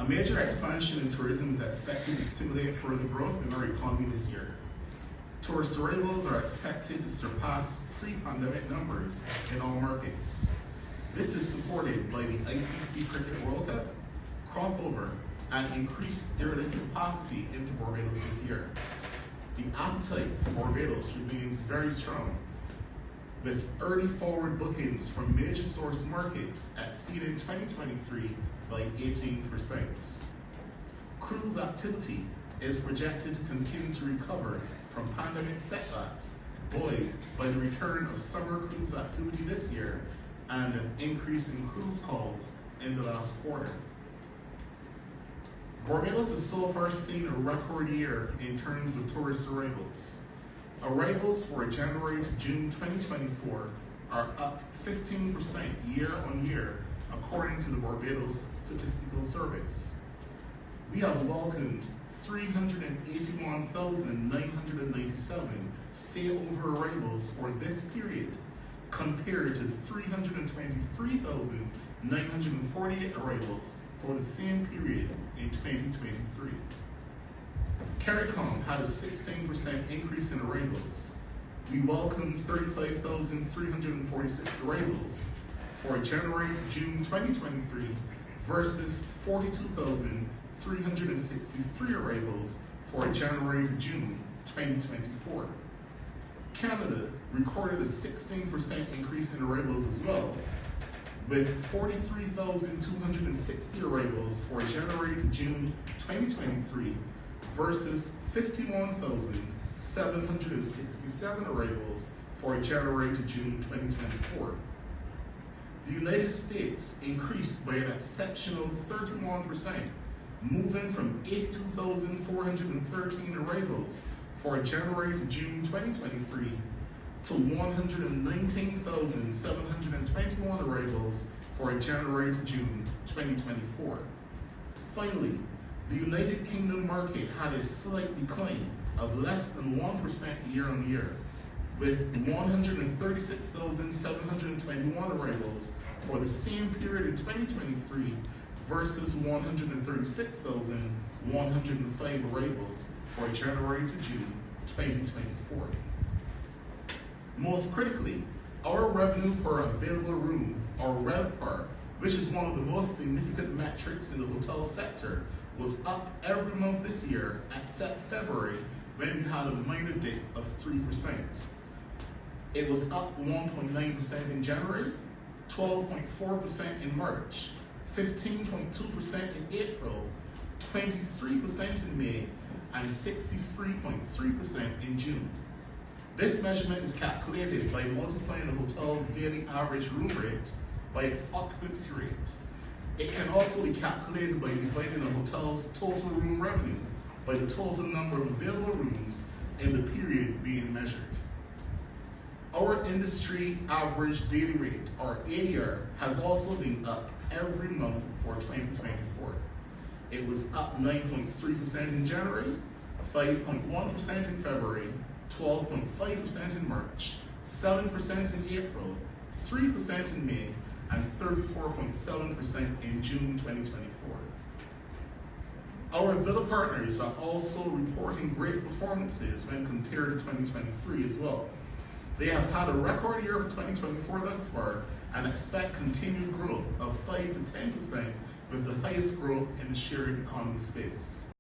A major expansion in tourism is expected to stimulate further growth in our economy this year. Tourist arrivals are expected to surpass pre-pandemic numbers in all markets. This is supported by the ICC Cricket World Cup, crop over, and increased airlift capacity into Barbados this year. The appetite for Barbados remains very strong, with early forward bookings from major source markets exceeding 2023 by 18%. Cruise activity is projected to continue to recover from pandemic setbacks, buoyed by the return of summer cruise activity this year and an increase in cruise calls in the last quarter. Barbados has so far seen a record year in terms of tourist arrivals. Arrivals for January to June 2024 are up 15% year on year, according to the Barbados Statistical Service. We have welcomed 381,997 stay-over arrivals for this period, compared to 323,948 arrivals for the same period in 2023. CARICOM had a 16% increase in arrivals. We welcomed 35,346 arrivals for January to June 2023 versus 42,363 arrivals for January to June 2024. Canada recorded a 16% increase in arrivals as well, with 43,260 arrivals for January to June 2023 versus 51,767 arrivals for January to June 2024. The United States increased by an exceptional 31%, moving from 82,413 arrivals for January to June 2023 to 119,721 arrivals for January to June 2024. Finally, the United Kingdom market had a slight decline of less than 1% year on year, with 136,721 arrivals for the same period in 2023 versus 136,105 arrivals for January to June 2024. Most critically, our revenue per available room, or RevPAR, which is one of the most significant metrics in the hotel sector, was up every month this year except February, when we had a minor dip of 3%. It was up 1.9% in January, 12.4% in March, 15.2% in April, 23% in May, and 63.3% in June. This measurement is calculated by multiplying the hotel's daily average room rate by its occupancy rate. It can also be calculated by dividing a hotel's total room revenue by the total number of available rooms in the period being measured. Our industry average daily rate, or ADR, has also been up every month for 2024. It was up 9.3% in January, 5.1% in February, 12.5% in March, 7% in April, 3% in May, and 34.7% in June 2024. Our villa partners are also reporting great performances when compared to 2023 as well. They have had a record year for 2024 thus far and expect continued growth of 5 to 10%, with the highest growth in the shared economy space.